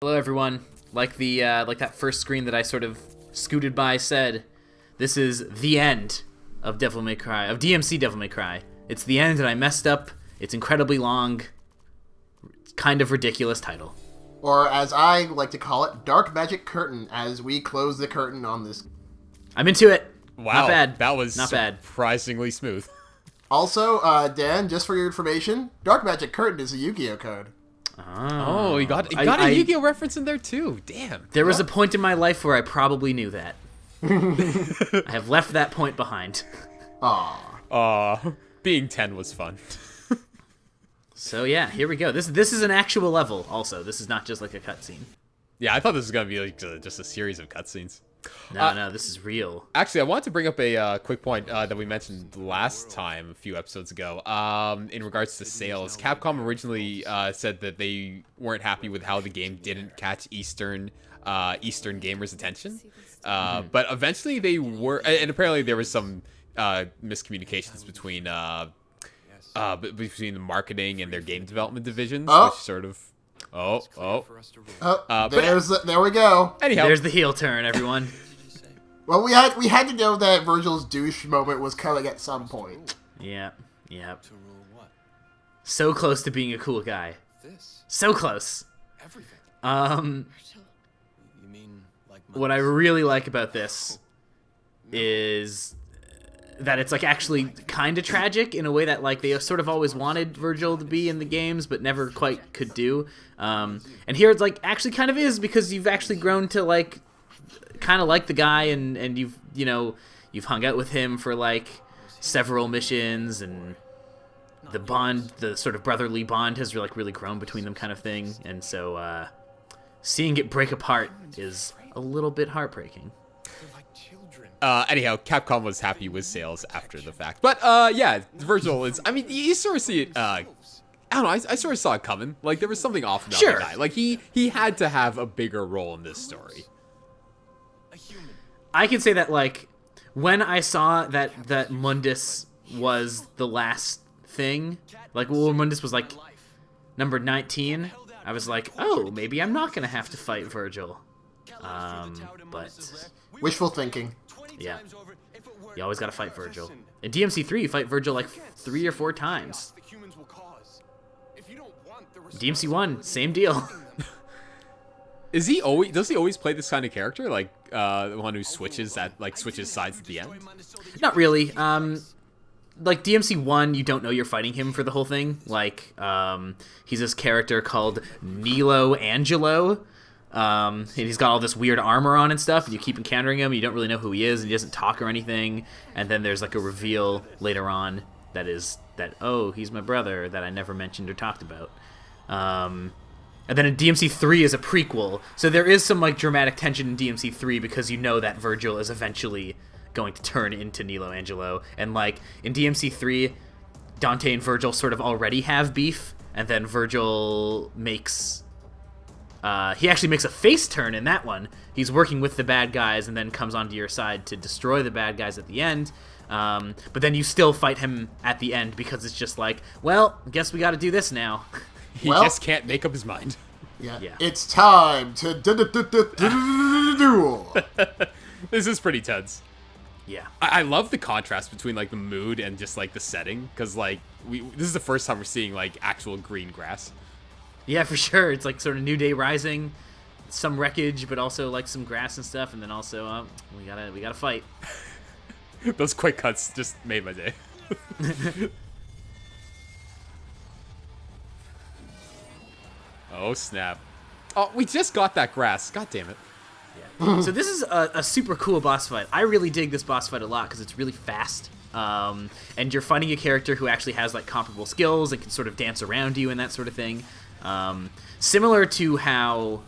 Hello, everyone. Like that first screen that I sort of scooted by said, this is the end of DmC Devil May Cry. It's the end, and I messed up. It's incredibly long, kind of ridiculous title. Or as I like to call it, Dark Magic Curtain, as we close the curtain on this. I'm into it. Wow, not bad. That was not bad. Surprisingly smooth. Also, Dan, just for your information, Dark Magic Curtain is a Yu-Gi-Oh code. Oh, you got a Yu-Gi-Oh reference in there too. Damn. There was a point in my life where I probably knew that. I have left that point behind. Being 10 was fun. So yeah, here we go. This is an actual level. Also, this is not just like a cutscene. Yeah, I thought this was gonna be like just a series of cutscenes. No, this is real. Actually, I wanted to bring up a quick point that we mentioned last time, a few episodes ago, in regards to sales. Capcom originally said that they weren't happy with how the game didn't catch Eastern gamers' attention, but eventually they were, and apparently there was some miscommunications between the marketing and their game development divisions, which sort of. There we go. Anyhow, there's the heel turn, everyone. Well, we had to know that Virgil's douche moment was coming at some point. Yeah. So close to being a cool guy. So close. What I really like about this is that it's like actually kind of tragic in a way that like they sort of always wanted Virgil to be in the games but never quite could do. And here it's like actually kind of is, because you've actually grown to like kind of like the guy, and you've hung out with him for like several missions, and the bond, the sort of brotherly bond, has really grown between them, kind of thing. And so seeing it break apart is a little bit heartbreaking. Anyhow, Capcom was happy with sales after the fact. But, yeah, Virgil is... I mean, you sort of see it... I don't know, I sort of saw it coming. Like, there was something off about the guy. Like, he had to have a bigger role in this story. I can say that, like, when I saw that Mundus was the last thing, like, when Mundus was, like, number 19, I was like, oh, maybe I'm not gonna have to fight Virgil. But... Wishful thinking. Yeah. You always gotta fight Virgil. In DmC3, you fight Virgil like 3 or 4 times. DmC1, same deal. Does he always play this kind of character? Like, the one who switches sides at the end? Not really. Like, DmC1, you don't know you're fighting him for the whole thing. Like, he's this character called Nilo Angelo. And he's got all this weird armor on and stuff, and you keep encountering him, and you don't really know who he is, and he doesn't talk or anything, and then there's like a reveal later on oh, he's my brother, that I never mentioned or talked about. And then in DmC3 is a prequel, so there is some like dramatic tension in DmC3 because you know that Virgil is eventually going to turn into Nilo Angelo, and like in DmC3, Dante and Virgil sort of already have beef, and then Virgil makes... he actually makes a face turn in that one. He's working with the bad guys and then comes onto your side to destroy the bad guys at the end. But then you still fight him at the end because it's just like, well, guess we got to do this now. He just can't make up his mind. Yeah. It's time to duel. This is pretty tense. Yeah. I love the contrast between like the mood and just like the setting, because like this is the first time we're seeing like actual green grass. Yeah, for sure. It's like sort of New Day Rising, some wreckage, but also like some grass and stuff, and then also we gotta fight. Those quick cuts just made my day. Oh snap! Oh, we just got that grass. God damn it! Yeah. So this is a super cool boss fight. I really dig this boss fight a lot because it's really fast. And you're fighting a character who actually has like comparable skills and can sort of dance around you and that sort of thing. Similar to how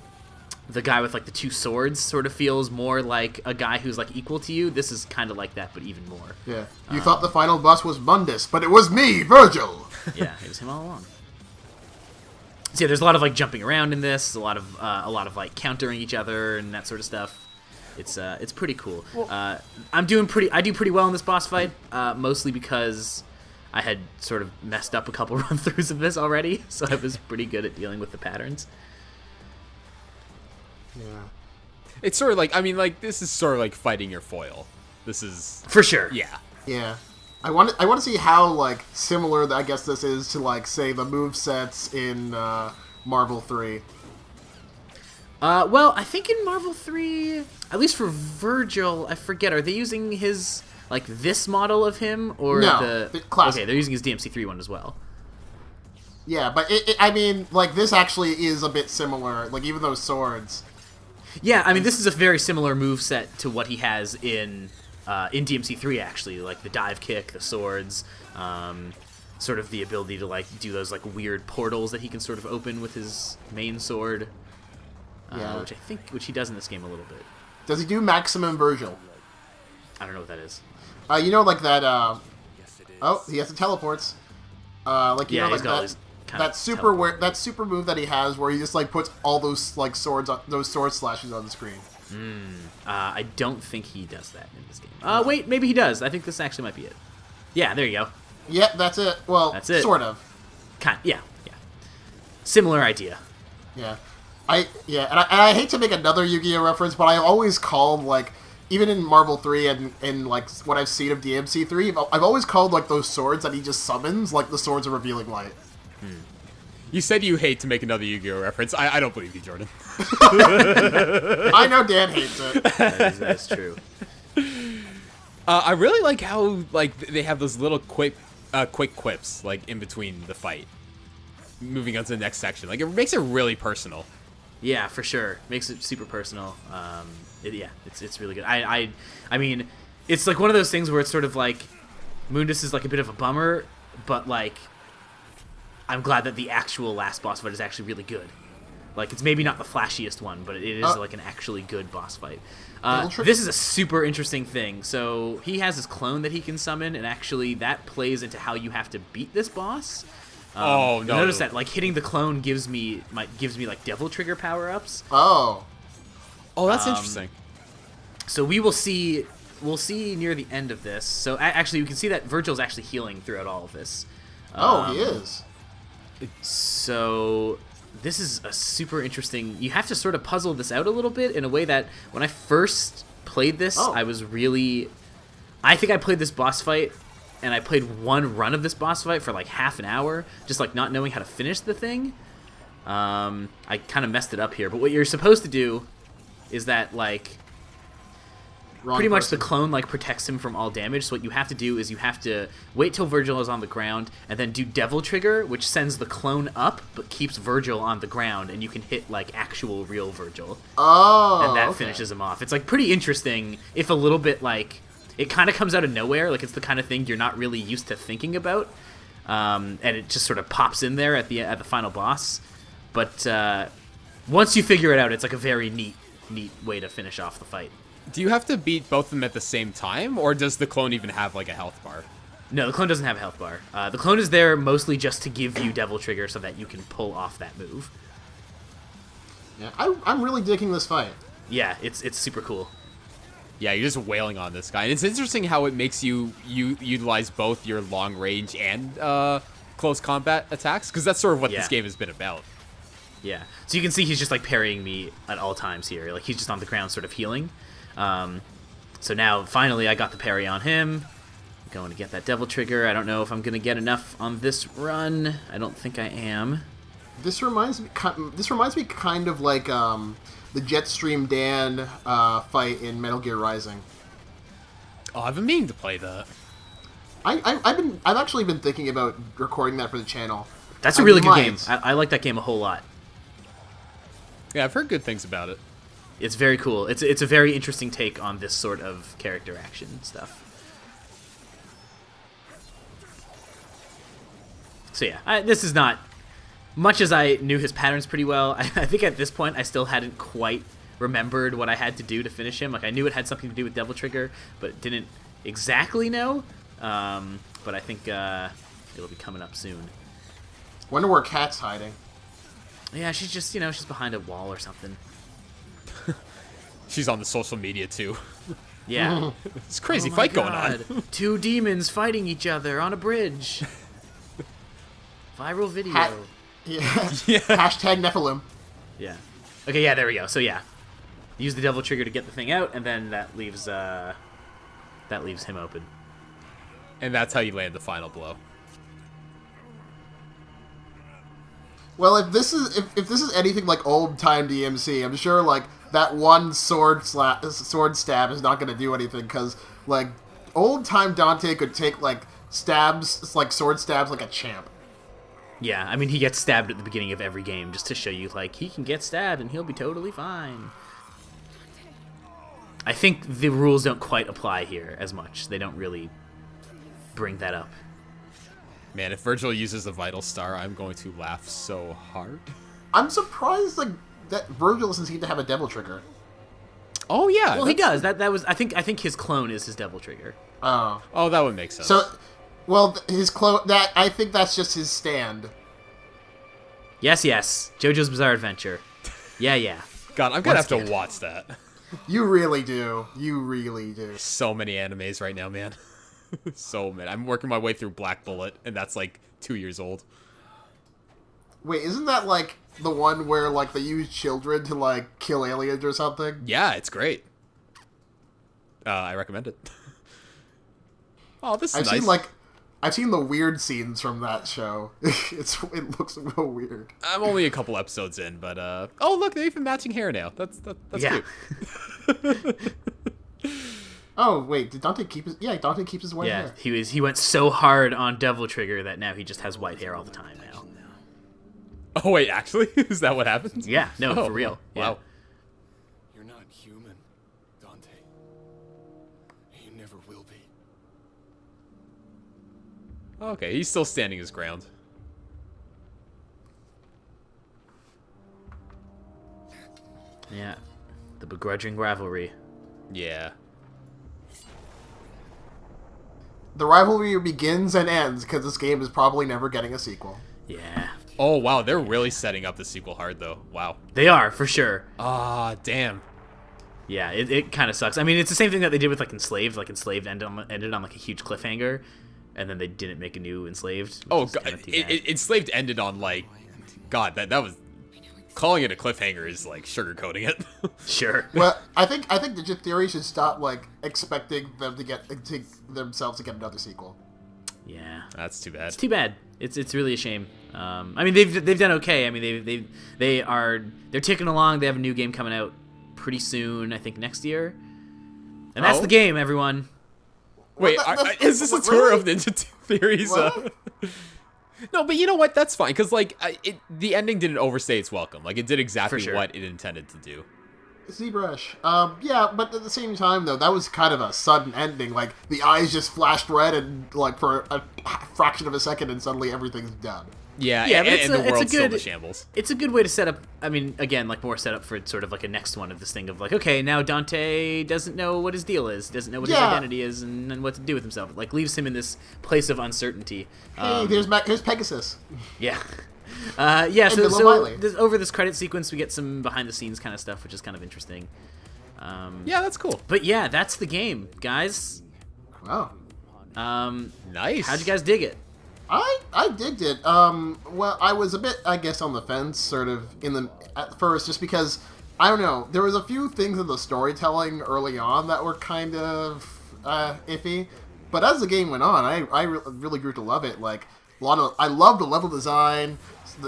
the guy with like the 2 swords sort of feels more like a guy who's like equal to you. This is kind of like that, but even more. Yeah. You thought the final boss was Mundus, but it was me, Virgil. Yeah, it was him all along. So yeah, there's a lot of like jumping around in this, a lot of like countering each other and that sort of stuff. It's pretty cool. I do pretty well in this boss fight, mostly because I had sort of messed up a couple run-throughs of this already, so I was pretty good at dealing with the patterns. Yeah. It's sort of like, I mean, like, this is sort of like fighting your foil. This is... For sure. Yeah. Yeah. I want to see how, like, similar, I guess, this is to, like, say, the movesets in Marvel 3. Well, I think in Marvel 3, at least for Virgil, I forget, are they using his, like, this model of him? Or No, the classic. Okay, they're using his DmC 3 one as well. Yeah, but, I mean, like, this actually is a bit similar, like, even those swords. Yeah, I mean, this is a very similar moveset to what he has in DmC 3, actually. Like, the dive kick, the swords, sort of the ability to, like, do those, like, weird portals that he can sort of open with his main sword. Yeah. Which he does in this game a little bit. Does he do maximum Virgil? I don't know what that is. You know, like that, oh, he has the teleports. Like, you know, he's like got all that, these kind that of super that super move that he has where he just, like, puts all those, like, swords, those sword slashes on the screen. I don't think he does that in this game. Wait, maybe he does. I think this actually might be it. Yeah, there you go. Yeah, that's it. Well, That's it. sort of. Yeah. Similar idea. Yeah. And I hate to make another Yu-Gi-Oh! Reference, but I always called, like, even in Marvel 3 and like, what I've seen of DmC 3, I've always called, like, those swords that he just summons, like, the swords of Revealing Light. You said you hate to make another Yu-Gi-Oh! Reference. I don't believe you, Jordan. I know Dan hates it. That is true. I really like how, like, they have those little quick quips, like, in between the fight. Moving on to the next section. Like, it makes it really personal. Yeah, for sure. Makes it super personal. It's really good. I mean, it's like one of those things where it's sort of like Mundus is like a bit of a bummer, but like I'm glad that the actual last boss fight is actually really good. Like, it's maybe not the flashiest one, but it is like an actually good boss fight. This is a super interesting thing. So he has his clone that he can summon, and actually that plays into how you have to beat this boss. No! Notice that, like, hitting the clone gives me like Devil Trigger power ups. Oh, that's interesting. So we'll see near the end of this. So actually, we can see that Virgil's actually healing throughout all of this. He is. So this is a super interesting. You have to sort of puzzle this out a little bit in a way that when I first played this, I think I played this boss fight. And I played one run of this boss fight for like half an hour, just like not knowing how to finish the thing. I kind of messed it up here, but what you're supposed to do is that, like, pretty much the clone, like, protects him from all damage. So what you have to do is you have to wait till Virgil is on the ground and then do Devil Trigger, which sends the clone up but keeps Virgil on the ground, and you can hit, like, actual real Virgil. Oh, and that finishes him off. It's, like, pretty interesting, if a little bit, like, it kind of comes out of nowhere. Like, it's the kind of thing you're not really used to thinking about, and it just sort of pops in there at the final boss. But once you figure it out, it's like a very neat way to finish off the fight. Do you have to beat both of them at the same time, or does the clone even have, like, a health bar? No, the clone doesn't have a health bar. The clone is there mostly just to give you Devil Trigger so that you can pull off that move. Yeah, I'm really digging this fight. Yeah, it's super cool. Yeah, you're just wailing on this guy. And it's interesting how it makes you utilize both your long range and close combat attacks, because that's sort of what this game has been about. Yeah. So you can see he's just, like, parrying me at all times here. Like, he's just on the ground sort of healing. So now, finally, I got the parry on him. I'm going to get that Devil Trigger. I don't know if I'm going to get enough on this run. I don't think I am. This reminds me kind of like the Jetstream Dan fight in Metal Gear Rising. Oh, I've been meaning to play that. I've actually been thinking about recording that for the channel. That's a really good game. I like that game a whole lot. Yeah, I've heard good things about it. It's very cool. It's a very interesting take on this sort of character action stuff. So yeah, this is not... Much as I knew his patterns pretty well, I think at this point I still hadn't quite remembered what I had to do to finish him. Like, I knew it had something to do with Devil Trigger, but didn't exactly know. But I think it'll be coming up soon. Wonder where Kat's hiding. Yeah, she's just, she's behind a wall or something. She's on the social media, too. Yeah. It's a crazy fight going on. Two demons fighting each other on a bridge. Viral video. Yeah. Hashtag Nephilim. Yeah. Okay, yeah, there we go. So, yeah. use the devil trigger to get the thing out, and then that leaves him open. And that's how you land the final blow. Well, if this is anything like old time DMC, I'm sure like that one sword stab is not going to do anything, because like old time Dante could take like stabs, like sword stabs, like a champ. Yeah, I mean, he gets stabbed at the beginning of every game just to show you like he can get stabbed and he'll be totally fine. I think the rules don't quite apply here as much. They don't really bring that up. Man, if Virgil uses the Vital Star, I'm going to laugh so hard. I'm surprised like that Virgil doesn't seem to have a devil trigger. Oh yeah, Well, he does. That was I think his clone is his devil trigger. Oh, that would make sense. So, well, his clone. That I think that's just his stand. Yes, JoJo's Bizarre Adventure. Yeah. God, I'm gonna have to watch that. You really do. You really do. So many animes right now, man. So many. I'm working my way through Black Bullet, and that's like 2 years old. Wait, isn't that like the one where like they use children to like kill aliens or something? Yeah, it's great. I recommend it. Oh, this is nice. I've seen the weird scenes from that show. It looks real weird. I'm only a couple episodes in, but oh look, they're even matching hair now. That's Yeah. cute. Oh wait, did Dante keep his? Yeah, Dante keeps his white hair. He went so hard on Devil Trigger that now he just has white hair all the time now. Oh wait, actually, is that what happens? Yeah, no, Oh, for real. Yeah. Wow. You're not human, Dante. You never will be. Okay, he's still standing his ground. Yeah. The begrudging rivalry. Yeah. The rivalry begins and ends because this game is probably never getting a sequel. Yeah. Oh wow, they're really setting up the sequel hard though. Wow. They are, for sure. Ah, damn. Yeah, it kind of sucks. I mean, it's the same thing that they did with like Enslaved. Like Enslaved ended on like a huge cliffhanger, and then they didn't make a new Enslaved. Oh which is god, kinda too bad. Enslaved ended on like, God, that was, calling it a cliffhanger is like sugarcoating it. Sure. Well, I think the theory should stop like expecting them to themselves to get another sequel. Yeah. That's too bad. It's too bad. It's really a shame. I mean, they've done okay. I mean, they're ticking along. They have a new game coming out pretty soon. I think next year. And that's Oh? the game, everyone. Wait, is this a tour of Ninja Theories? What? No, but you know what? That's fine, because like the ending didn't overstay its welcome. Like it did exactly For sure. what it intended to do. ZBrush. Yeah, but at the same time though, that was kind of a sudden ending. Like the eyes just flashed red and like for a fraction of a second, and suddenly everything's done. Yeah, Yeah, but and the it's a world's still in good- the shambles. It's a good way to set up. I mean, again, like more set up for sort of like a next one of this thing of like, okay, now Dante doesn't know what his deal is, doesn't know what his Yeah. identity is, and what to do with himself. Like leaves him in this place of uncertainty. Hey, here's Pegasus. Yeah. Yeah, Bill so O'Reilly. over this credit sequence, we get some behind-the-scenes kind of stuff, which is kind of interesting. Yeah, that's cool. But yeah, that's the game, guys. Wow. Nice. How'd you guys dig it? I digged it. Well, I was a bit, I guess, on the fence, sort of, at first, just because, I don't know, there was a few things in the storytelling early on that were kind of iffy, but as the game went on, I really grew to love it. Like, I loved the level design,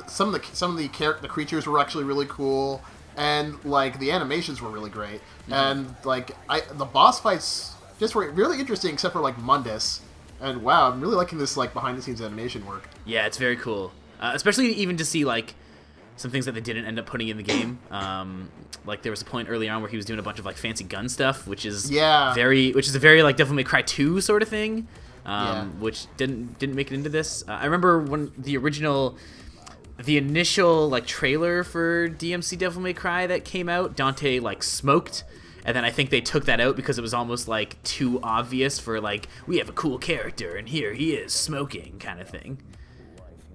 some of the creatures were actually really cool, and, like, the animations were really great, and, like, the boss fights just were really interesting, except for, like, Mundus. And wow, I'm really liking this like behind-the-scenes animation work. Yeah, it's very cool. Especially even to see like some things that they didn't end up putting in the game. Like there was a point early on where he was doing a bunch of like fancy gun stuff, which is a very like Devil May Cry 2 sort of thing, which didn't make it into this. I remember when the initial like trailer for DMC Devil May Cry that came out, Dante like smoked. And then I think they took that out because it was almost like too obvious for like, we have a cool character and here he is smoking kind of thing.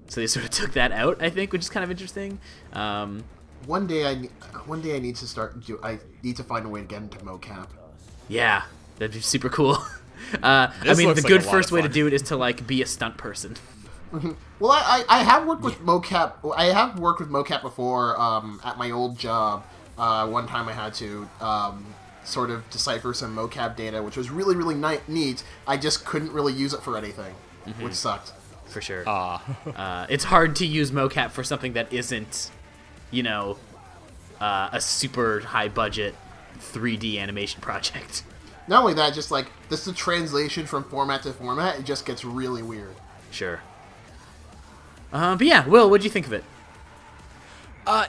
So they sort of took that out, I think, which is kind of interesting. One day I need to I need to find a way to get into mocap. Yeah, that'd be super cool. I mean, the looks like good a lot first of way to fun. do it is to like be a stunt person. Well, I have worked with mocap. I have worked with mocap before at my old job, one time I had to sort of decipher some mocap data, which was really, really neat. I just couldn't really use it for anything, which sucked. For sure. It's hard to use mocap for something that isn't, a super high budget 3D animation project. Not only that, just like this is a translation from format to format. It just gets really weird. Sure. But yeah, Will, what'd you think of it?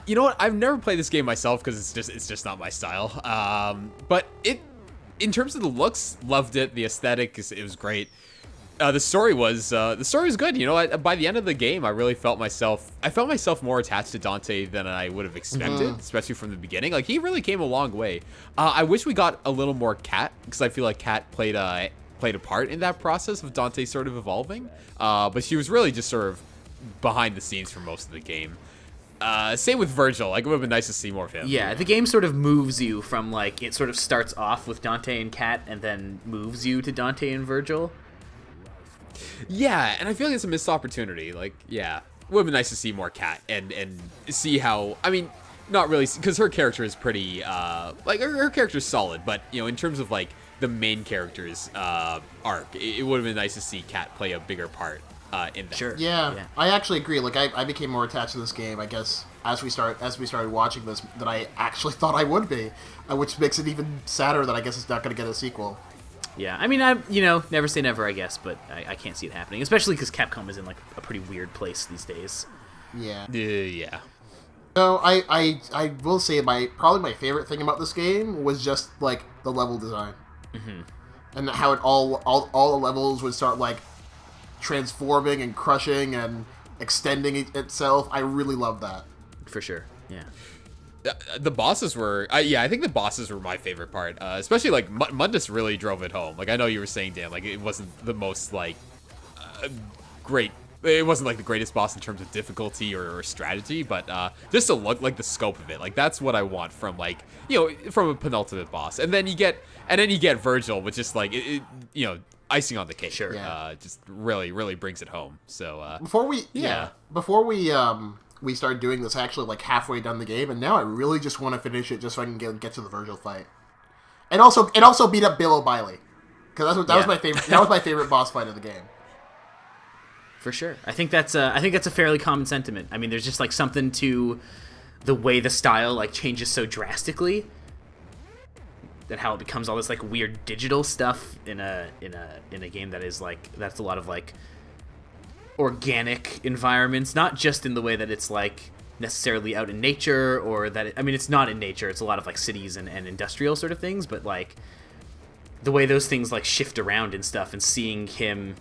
You know what? I've never played this game myself because it's just not my style. But in terms of the looks, loved it. The aesthetic, it was great. The story was good. By the end of the game, I really felt myself more attached to Dante than I would have expected, especially from the beginning. Like, he really came a long way. I wish we got a little more Kat, because I feel like Kat played a part in that process of Dante sort of evolving. But she was really just sort of behind the scenes for most of the game. Same with Virgil. Like, it would have been nice to see more of him. Yeah, the game sort of moves you from, like, it sort of starts off with Dante and Kat and then moves you to Dante and Virgil. Yeah, and I feel like it's a missed opportunity. Like, yeah, it would have been nice to see more Kat and see how, I mean, not really, because her character is pretty, like, her character's solid, but, in terms of, like, the main character's arc, it would have been nice to see Kat play a bigger part in that. Sure. Yeah, I actually agree. Like, I became more attached to this game, I guess, as we started watching this, than I actually thought I would be, which makes it even sadder that I guess it's not going to get a sequel. Yeah, I mean, never say never, I guess, but I can't see it happening, especially because Capcom is in, like, a pretty weird place these days. Yeah. Yeah. So I will say probably my favorite thing about this game was just, like, the level design. And how it all the levels would start, like, transforming and crushing and extending itself. I really love that. For sure, yeah. The bosses were, I think the bosses were my favorite part, especially, like, Mundus really drove it home. Like, I know you were saying, Dan, like, it wasn't the most, like, great, it wasn't, like, the greatest boss in terms of difficulty or strategy, but just to look, like, the scope of it, like, that's what I want from, like, from a penultimate boss. And then you get Virgil, which is, like, icing on the cake. Sure. Just really, really brings it home. So, before we started doing this, actually, like, halfway done the game, and now I really just want to finish it just so I can get to the Virgil fight, and also beat up Bill O'Reilly, because that was my favorite. That was my favorite boss fight of the game. For sure, I think that's a fairly common sentiment. I mean, there's just, like, something to the way the style, like, changes so drastically, that how it becomes all this, like, weird digital stuff in a game that is, like, that's a lot of, like, organic environments, not just in the way that it's, like, necessarily out in nature, or that it's not in nature, it's a lot of, like, cities and industrial sort of things, but, like, the way those things, like, shift around and stuff, and seeing him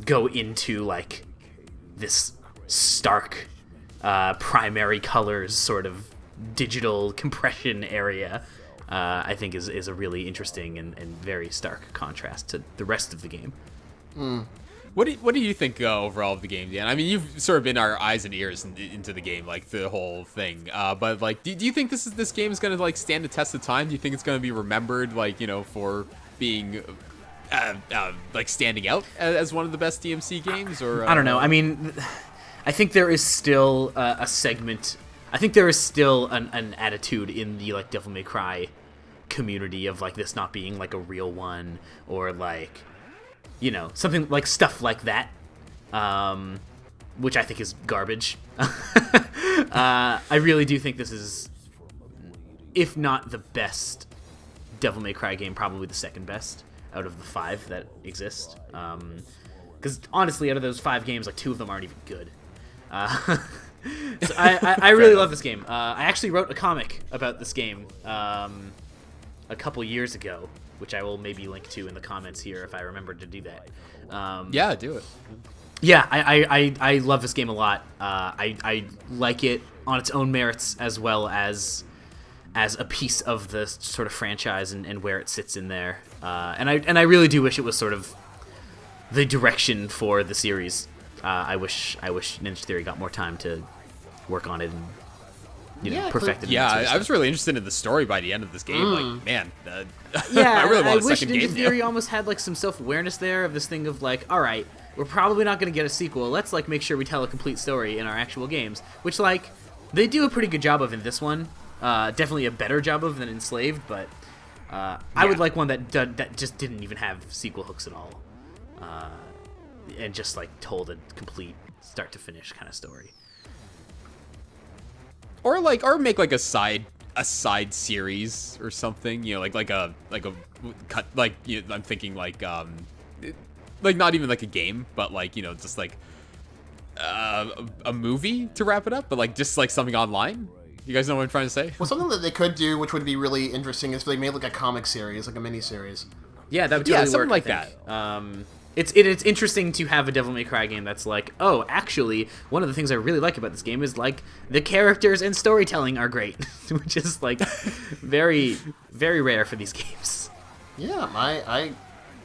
go into, like, this stark primary colors sort of digital compression area, I think is a really interesting and very stark contrast to the rest of the game. What do you think overall of the game, Dan? I mean, you've sort of been our eyes and ears into the game, like, the whole thing. But, like, do you think this game is going to, like, stand the test of time? Do you think it's going to be remembered, like, for being, like, standing out as one of the best DMC games? Or I don't know. I mean, I think there is still a segment. I think there is still an attitude in the, like, Devil May Cry community of, like, this not being, like, a real one, or, like, something like stuff like that, which I think is garbage. I really do think this is, if not the best Devil May Cry game, probably the second best out of the 5 that exist. Because honestly, out of those 5 games, like, 2 of them aren't even good. So I really love this game. I actually wrote a comic about this game a couple years ago, which I will maybe link to in the comments here if I remember to do that. Yeah, do it. Yeah, I love this game a lot. I like it on its own merits, as well as a piece of the sort of franchise and where it sits in there. And I really do wish it was sort of the direction for the series. I wish Ninja Theory got more time to work on it and perfect it. Yeah, I was really interested in the story by the end of this game. Like, man, yeah, I really want a wish second Ninja game Theory now. almost had, like, some self-awareness there of this thing of, like, all right, we're probably not going to get a sequel. Let's, like, make sure we tell a complete story in our actual games, which, like, they do a pretty good job of in this one. Definitely a better job of than Enslaved, but I would like one that just didn't even have sequel hooks at all, and just like told a complete start to finish kind of story. Or make like a side series or something, you know, like a cut, like, you know, I'm thinking like not even like a game, but like, you know, just like a movie to wrap it up, but like just like something online. You guys know what I'm trying to say? Well, something that they could do, which would be really interesting, is if they made like a comic series, like a mini series. Yeah, that would totally something work, like that. It's interesting to have a Devil May Cry game that's like, oh, actually, one of the things I really like about this game is like the characters and storytelling are great, which is like very, very rare for these games. Yeah, I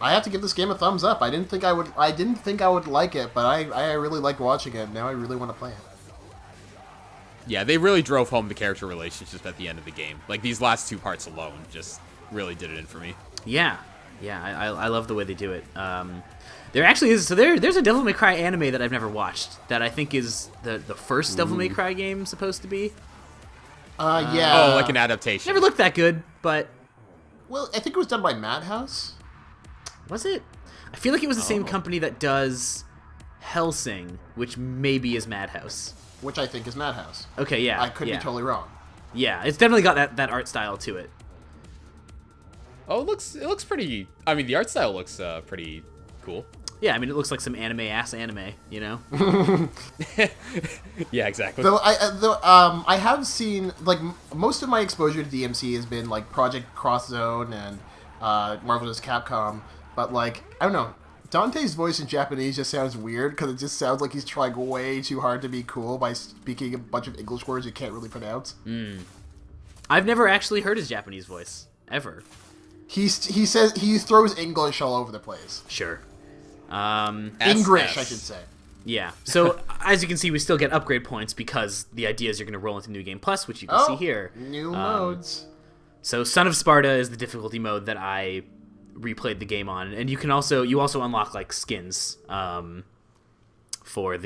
have to give this game a thumbs up. I didn't think I would like it, but I really liked watching it. Now I really want to play it. Yeah, they really drove home the character relationships at the end of the game. Like, these last 2 parts alone just really did it in for me. Yeah, I love the way they do it. There actually is, so there's a Devil May Cry anime that I've never watched that I think is the first Devil May Cry game supposed to be. Yeah. Oh, like an adaptation. Never looked that good, but... Well, I think it was done by Madhouse. Was it? I feel like it was the same company that does Hellsing, which maybe is Madhouse. Which I think is Madhouse. Okay, yeah. I could be totally wrong. Yeah, it's definitely got that art style to it. Oh, it looks pretty... I mean, the art style looks pretty cool. Yeah, I mean, it looks like some anime-ass anime, you know? Yeah, exactly. Though I have seen, like, most of my exposure to DMC has been, like, Project Cross Zone and Marvel vs. Capcom, but, like, I don't know. Dante's voice in Japanese just sounds weird, because it just sounds like he's trying way too hard to be cool by speaking a bunch of English words you can't really pronounce. I've never actually heard his Japanese voice, ever. He says he throws English all over the place. Sure. English, I should say. Yeah. So, as you can see, we still get upgrade points because the idea is you're going to roll into New Game Plus, which you can see here. New modes. So, Son of Sparta is the difficulty mode that I replayed the game on, and you also unlock like skins for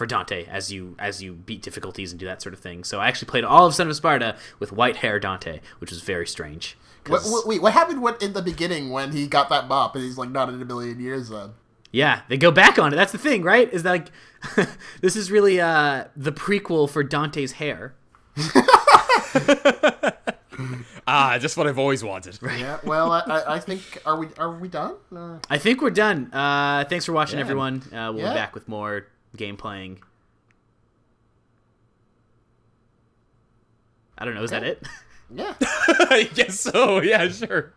Dante as you beat difficulties and do that sort of thing. So I actually played all of Son of Sparta with white hair Dante, which was very strange. What happened in the beginning when he got that mop and he's like not in a million years then? Yeah, they go back on it. That's the thing, right? Is that like this is really the prequel for Dante's hair. Just what I've always wanted. Right. Yeah. Well, I think are we done? I think we're done. Thanks for watching, everyone. We'll be Yeah. back with more game playing. I don't know. Is that it? Yeah. I guess so. Yeah, sure.